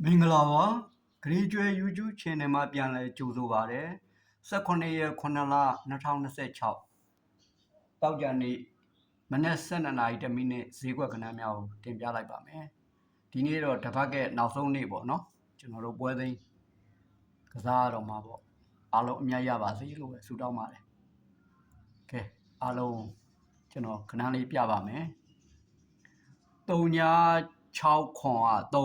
မင်္ဂလာပါဂရေကျွဲ YouTube Channel မှာပြန်လည်ကြိုဆိုပါရစေ18ရက်9လ2026တောက်ကြနေ့မနက်12နာရီတမိနစ်ဈေးကွက်ကဏ္ဍများကိုတင်ပြလိုက်ပါမယ်ဒီနေ့တော့တစ်ပတ်ကနောက်ဆုံးနေ့ပေါ့နော်ကျွန်တော်တို့ပွဲသိမ်းကစားရတော့မှာပေါ့အားလုံးအမြတ်ရပါစေလို့ပဲဆုတောင်းပါတယ်ကဲအားလုံးကျွန်တော်ခဏလေးပြပါမယ်3.6ခွန်က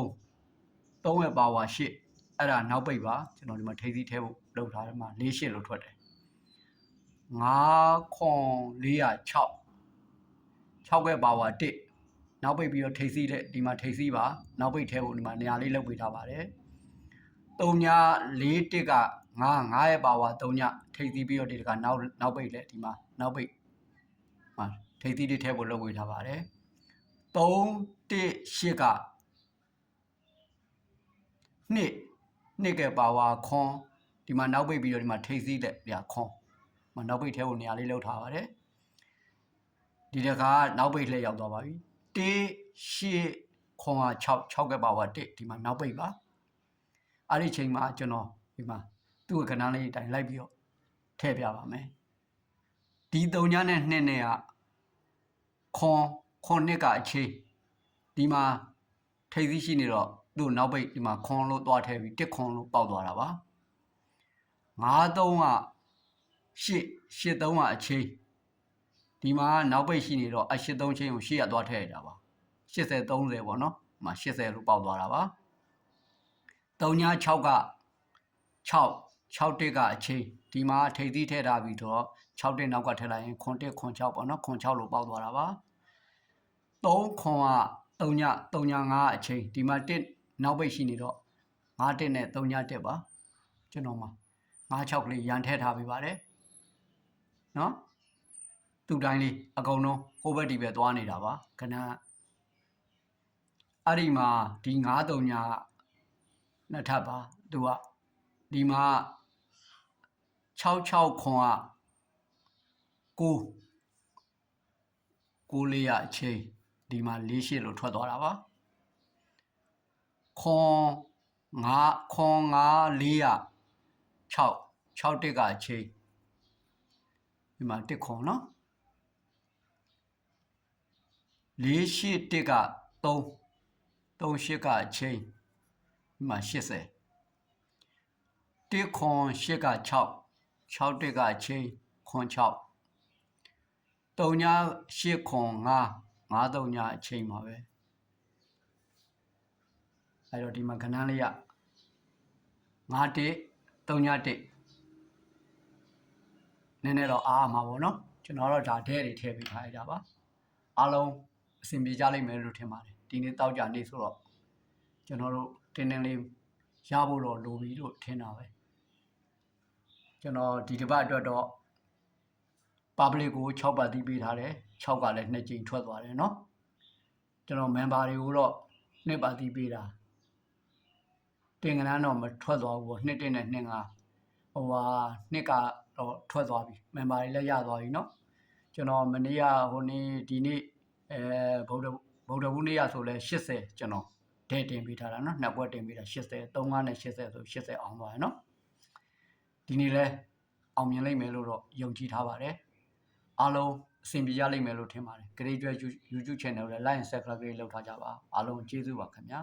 3ရဲ့ပါဝါ8အဲ့ဒါနောက်ပိတ်ပါကျွန်တော်ဒီမှာထိပ်သီးထဲဖို့လောက်ထားတယ်မှာ48လို့ထွက်တယ်9ခွန်406 6ရဲ့ပါဝါ1နောက်ပိတ်ပြီးတော့ထိပ်သီးတဲ့ဒီမှာထိပ်သီးပါနောက်ပိတ်ထဲဖို့ဒီမှာနေရာလေးလောက်ပေးထားပါတယ်3.41က9ရဲ့ပါဝါ3ညထိပ်သီးပြီးတော့ဒီကနောက်ပိတ်လေဒီမှာနောက်ပိတ်မှာထိပ်သီးတွေထဲဖို့လောက်ပေးထားပါတယ်3.8ကနှစ်ကပါဝါခွန်ဒီမှာနောက်ပိတ်ပြီးတော့ဒီမှာထိပ်စီးတဲ့ပြခွန်မနောက်ပိတ်ထဲကိုနေရာလေးလောက်ထားပါတယ်ဒီတခါနောက်ပိတ်လှည့်ရောက်သွားပါပြီ1.8ခွန်က6ကပါဝါ1ဒီမှာနောက်ပိတ်ပါအဲ့ဒီချိန်မှာကျွန်တော်ဒီမှာသူ့ကဏ္ဍလေးတိုင်လိုက်ပြီးတော့ထည့်ပြပါမယ်ဒီ3ညနဲ့2နဲ့ကခွန်နှစ်ကအချိန်ဒီမှာထိပ်စီးရှိနေတော့သူ့နောက်ပိတ်ဒီမှာခွန်လို့သွားထဲပြီး1ခွန်လို့ပေါက်သွားတာပါ9-3က8-3ကအချိန်ဒီမှာနောက်ပိတ်ရှိနေတော့8-3ချင်းကို8ရသွားထဲရတာပါ80-30ပေါ့နော်ဒီမှာ80လို့ပေါက်သွားတာပါ3-6က6-1ကအချိန်ဒီမှာထိပ်သီးထဲထားပြီးတော့6-1နောက်ကထည့်လိုက်ရင်ခွန်1ခွန်6ပေါ့နော်ခွန်6လို့ပေါက်သွားတာပါ3ခွန်က3.5အချိန်ဒီမှာ1နောက်ပိတ်ရှိနေတော့5-1နဲ့3.1ပါကျွန်တော်မှာ5-6ကလေးရန်ထည့်ထားပေးပါတယ်နော်သူ့တိုင်းလေးအကုန်လုံးဟိုဘက်ဒီဘက်သွားနေတာပါခဏအဲ့ဒီမှာဒီ9-3ညနှစ်ထပ်ပါသူကဒီမှာ6-6ခွန်က9လေးရအချိန်ဒီမှာ48လို့ထွက်သွားတာပါခွန်9 4ရ6တက်ကအချိန်ဒီမှာ1ခွန်နော်48တက်က38ကအချိန်ဒီမှာ80 1ခွန်8က6တက်ကအချိန်ခွန်6 3.8ခွန်5 3ညအချိန်ပါပဲအဲ့တော့ဒီမှာခဏလေးရ5-1 3.1နည်းနည်းတော့အားမှာပေါ့နော်ကျွန်တော်တော့ဒါဒဲတွေထည့်ပေးထားရတာပါအားလုံးအဆင်ပြေကြလိမ့်မယ်လို့ထင်ပါတယ်ဒီနေ့တောက်ကြနေဆိုတော့ကျွန်တော်တို့တင်းလေးရဖို့တော့လိုပြီလို့ထင်တာပဲကျွန်တော်ဒီတစ်ပတ်အတွက်တော့ public ကို6ပတ်တီးပေးထားတယ်6ကလည်း2ကြိမ်ထွက်သွားတယ်เนาะကျွန်တော် member တွေကိုတော့2ပတ်တီးပေးတာတင်ကနန်းတော့မထွက်သွားဘူးပေါ့2တက်နဲ့2 5ဟိုဟာ2ကတော့ထွက်သွားပြီ member တွေလည်းရသွားပြီเนาะကျွန်တော်မနေ့ကဟိုနေ့ဒီနေ့ဗုဒ္ဓဘူးနေ့ရဆိုလဲ80ကျွန်တော်ဒဲတင်ပေးထားတာเนาะနှစ်ပွဲတင်ပေးတာ80 35နဲ့80ဆို80အောင်သွားရယ်เนาะဒီနေ့လဲအောင်မြင်လိမ့်မယ်လို့တော့ယုံကြည်ထားပါတယ်အားလုံးအဆင်ပြေရလိမ့်မယ်လို့ထင်ပါတယ် Grade ကျွဲ YouTube Channel ကိုလည်း Like and Subscribe လုပ်ထားကြပါအားလုံးကျေးဇူးပါခင်ဗျာ